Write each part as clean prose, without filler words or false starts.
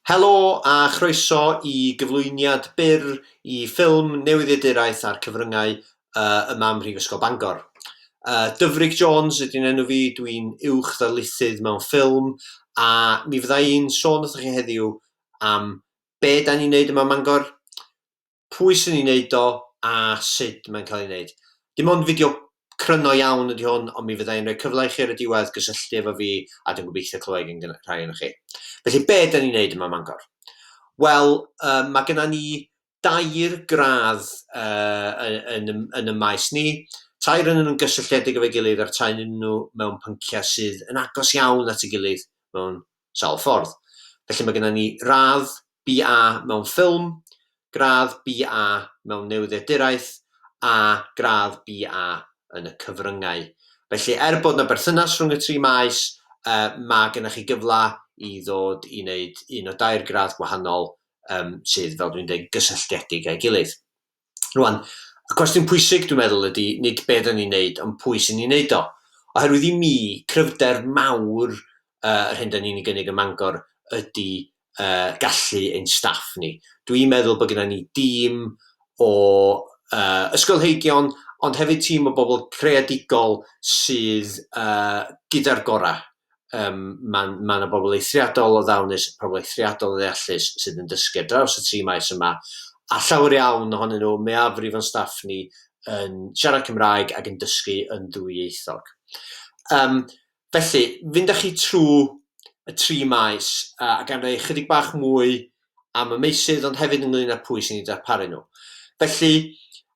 Helo a chroeso i gyflwyniad byr i ffilm newyddiaduraeth a'r cyfryngau yma ym Mhrifysgol Bangor. Dyfrig Jones ydy'n enw fi, dwi'n uwch ddarlithydd mewn ffilm, a mi fydda i'n sôn wrthych chi heddiw am be da ni'n neud yma ym Mangor, pwy sy'n ni'n neud o, a sut mae'n cael ei wneud. Dim ond fideo cryno iawn ydy hwn, ond mi fydda i'n rhoi cyfle i chi ar y diwedd gysylltu efo fi, a dwi'n gobeithio clywed gan rhai o'n chi. Felly, be da ni'n neud yma ym Mangor? Wel, mae genna ni 2 gradd yn y maes ni. 2 yn nhw'n gysylltiedig efo'i gilydd a'r 2 yn nhw mewn pynciau sydd yn agos iawn at ei gilydd mewn sawl ffordd. Felly mae genna ni radd BA mewn ffilm, gradd BA mewn newyddiaduraeth a gradd BA yn y cyfryngau. Felly, bod yna berthynas rhwng y 3 maes, mae gennych chi gyfle i ddod i wneud un o 2 gradd gwahanol sydd, fel dwi'n dweud, gysylltiedig â'i gilydd. Rwan, y cwestiwn pwysig dwi'n meddwl ydy nid be da ni'n neud, ond pwy sy'n ni'n neud o. Oherwydd i mi, cryfder mawr yr hyn da ni'n ei gynnig ym Mangor ydy gallu ein staff ni. Dwi'n meddwl bod gennym ni dîm o ysgolheigion, ond hefyd tîm o bobl creadigol sydd gyda'r gorau. Mae yna bobl eithriadol o ddawnus, pobl eithriadol o ddeallus sydd yn dysgu ar draws y 3 maes yma, a llawer iawn ohonyn nhw, mwyafrif o'n staff ni yn siarad Cymraeg ac yn dysgu yn ddwyieithog. Felly, fynd â chi trwy y 3 maes a gan roi chydig bach mwy am y meysydd, ond hefyd ynglyn â pwy sy'n ei darparu nhw. Felly,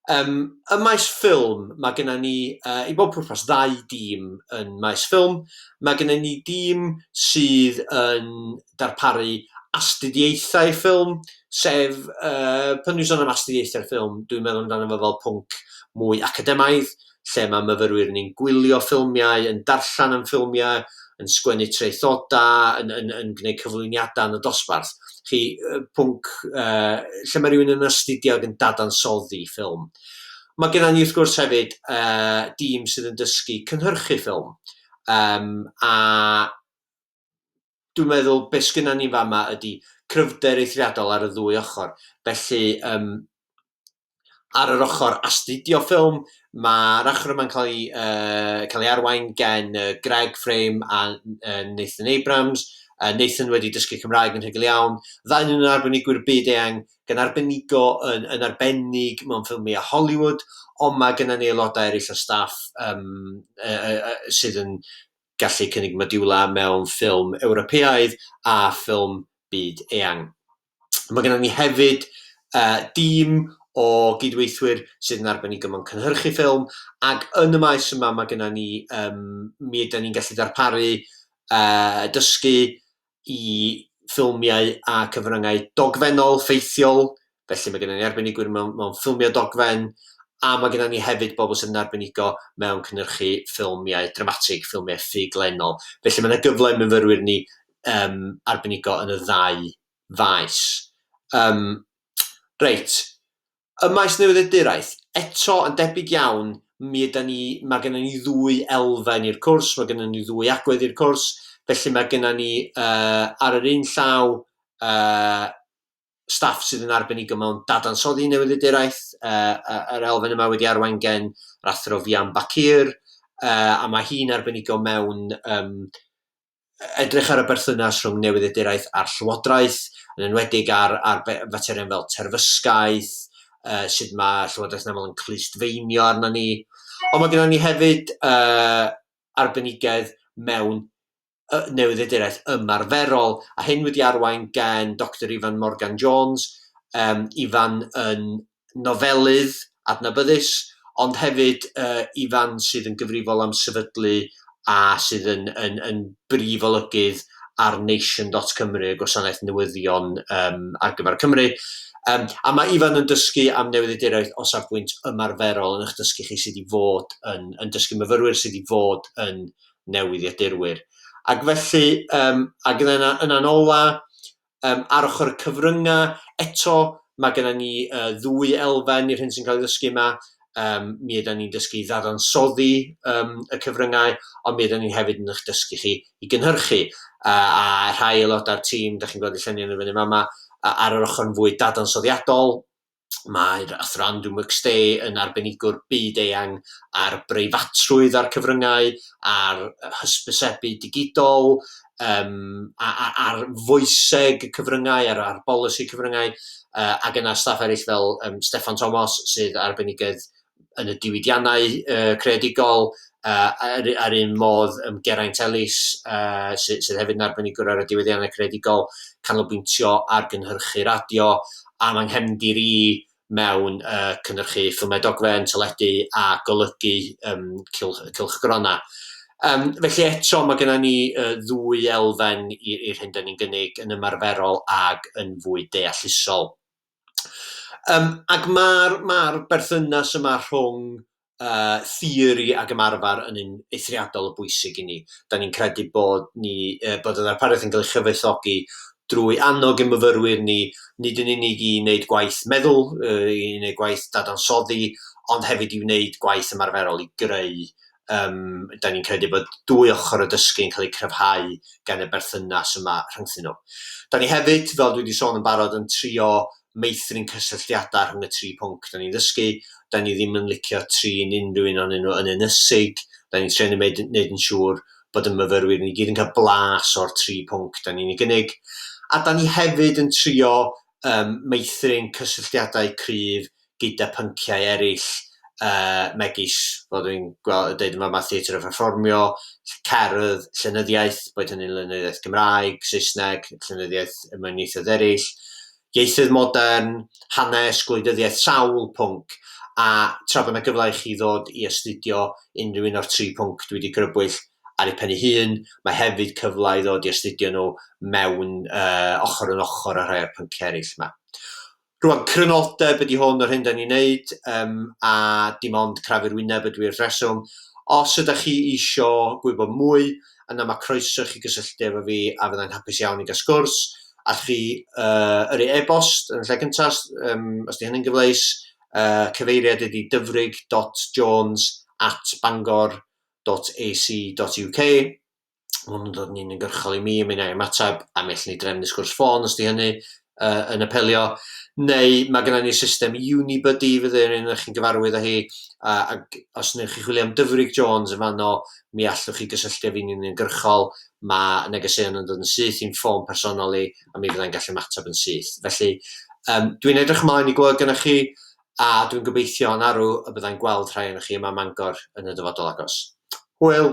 y maes ffilm, mae gennym ni, i bob pwrpas, 2 dîm yn maes ffilm. Mae gennym ni dîm sydd yn darparu astudiaethau ffilm, sef, pan dwi'n sôn am astudiaethau'r ffilm, dwi'n meddwl amdano fo fel pwnc mwy academaidd, lle mae myfyrwyr ni'n gwylio ffilmiau, yn darllen am ffilmiau, yn sgwennu traethodau, yn gwneud cyflwyniadau yn y dosbarth. Pwnc lle mae rhywun yn astudio ac yn dadansoddi ffilm. Mae gennym ni wrth gwrs hefyd dîm sydd yn dysgu cynhyrchu ffilm. A dwi'n meddwl beth sgynna ni fama ydy cryfder eithriadol ar y 2 ochr. Felly, ar yr ochr astudio ffilm, mae'r achor yma'n cael ei arwain gen Greg Frame a Nathan Abrams. Nathan wedi dysgu Cymraeg yn rhugl iawn. 2 yn arbenigwyr byd-eang, gan arbenigo yn arbennig mewn ffilmiau Hollywood, ond mae gennym ni aelodau eraill o staff sydd yn gallu cynnig modiwlau mewn ffilm Ewropeaidd a ffilm byd-eang. Mae gennym ni hefyd dîm o gydweithwyr sydd yn arbenigo mewn cynhyrchu ffilm, ac yn y maes yma mae gennym ni, mi ydyn ni'n gallu darparu dysgu i ffilmiau a cyfryngau dogfennol ffeithiol, felly mae gennym ni arbenigwyr mewn ffilmiau dogfen, a mae gennym ni hefyd bobl sydd yn arbenigo mewn cynhyrchu ffilmiau dramatig, ffilmiau ffuglenol. Felly mae yna gyfle i myfyrwyr ni arbenigo yn y 2 faes. Reit, y maes newyddiaduraeth, eto yn debyg iawn, mae gennym ni 2 elfen i'r cwrs, mae gennym ni 2 agwedd i'r cwrs, felly mae gennym ni ar yr un llaw staff sydd yn arbenigo mewn dadansoddi newyddiaduraeth, yr elfen yma wedi arwain gen yr athro Fian Bakir, a mae hi'n arbenigo mewn edrych ar y berthynas rhwng newyddiaduraeth a'r llywodraeth, yn enwedig ar faterion fel terfysgaeth, sut mae llywodraeth yn aml yn clustfeinio arna ni. Ond mae gennym ni hefyd arbenigedd mewn newyddiaduraeth ymarferol, a hyn wedi arwain gen Dr Ifan Morgan-Jones. Ifan yn nofelydd adnabyddus, ond hefyd Ifan sydd yn gyfrifol am sefydlu a sydd yn brif olygydd ar Nation.Cymru, y gwasanaeth newyddion ar gyfer Cymru. A mae Ifan yn dysgu am newyddiaduraeth o safbwynt ymarferol, yn eich dysgu chi sydd i fod yn dysgu myfyrwyr sydd i fod yn newyddiadurwyr. Ac felly, ac yn ola, ar ochr y cyfryngau, eto mae gennym ni 2 elfen i'r hyn sy'n cael ei ddysgu yma. mi ydyn ni'n dysgu ddadansoddi y cyfryngau, ond mi ydyn ni hefyd yn eich dysgu chi i gynhyrchu. A rhai aelodau'r tîm, da chi'n gweld y lluniau yn y fyny yma, ar yr ochr yn fwy dadansoddiadol. Mae'r athro Andrew McStay yn arbenigwr byd-eang ar breifatrwydd ar cyfryngau, ar hysbysebu digidol, ar foeseg y cyfryngau, ar bolisi cyfryngau, ac yna staff eraill fel Steffan Thomas sydd arbenigedd yn y diwydiannau creadigol, ar un modd Geraint Ellis sydd hefyd yn arbenigwr ar y diwydiannau creadigol, canolbwyntio ar gynhyrchu radio, a mae'n nghefndir i mewn cynhyrchu ffilmau dogfen, teledu a golygu cylchgrona. Felly eto mae gennym ni ddwy elfen i'r hyn da ni'n gynnig yn ymarferol ag yn fwy deallusol. Ac mae'r berthynas yma rhwng theori ac ymarfer yn un eithriadol o bwysig i ni. Da ni'n credu bod y ddarpariaeth yn cael ei chyfoethogi drwy annog y myfyrwyr ni, nid yn unig i wneud gwaith meddwl, i wneud gwaith dadansoddi, ond hefyd i wneud gwaith ymarferol i greu. Da ni'n credu bod dwy ochr y dysgu yn cael ei cryfhau gan y berthynas yma rhyngthyn nhw. Da ni hefyd, fel dwi wedi sôn yn barod, yn trio meithrin cysylltiadau rhwng y 3 pwnc da ni'n ddysgu. Da ni ddim yn licio trin unrhyw un ohonyn nhw yn ynysig. Da ni'n trio wneud yn siŵr bod y myfyrwyr ni gyd yn cael blas o'r 3 pwnc da ni'n ei gynnig. A da ni hefyd yn trio meithrin cysylltiadau cryf gyda pynciau eraill, megis, fel dwi'n dweud yma, mae theatr y perfformio, cerdd, llenyddiaeth, boed hynny'n llenyddiaeth Gymraeg, Saesneg, llenyddiaeth mewn ieithoedd eraill, ieithoedd modern, hanes, gwleidyddiaeth, sawl pwnc. A tra bod yna gyfle i chi ddod i astudio unrhyw un o'r 3 pwnc dwi wedi crybwyll ar eu pen eu hun, mae hefyd cyfle i ddod i astudio nhw mewn ochr yn ochr ar rhai o'r pynciau eraill yma. Rwan, crynodeb ydy hwn o'r hyn da ni'n neud, a dim ond crafu'r wyneb ydw i'r rheswm. Os ydych chi eisiau gwybod mwy, yna mae croeso chi gysylltu efo fi a fyddai'n hapus iawn i gael sgwrs. Allwch chi yrru e-bost yn lle cyntaf, os di hynny'n gyfleus, cyfeiriad ydy dyfrig.jones@bangor.ac.uk. Hwn yn dod yn uniongyrchol i mi, mi wna i ymateb, a mi allwn ni drefnu sgwrs ffôn os di hynny yn apelio. Neu mae gennym ni system Unibuddy fydd yn eich gyfarwydd â hi, ac os wnewch chi chwilio am Dyfrig Jones yn fanno, mi allwch chi gysylltu â fi'n uniongyrchol. Mae negeseuon yn dod yn syth i'n ffôn personol i, a mi fyddai'n gallu ymateb yn syth. Felly, dwi'n edrych ymlaen i glywed gennych chi, a dwi'n gobeithio yn arw y byddai'n gweld rhai o'ch chi yma Mangor yn y dyfodol agos. Hwyl!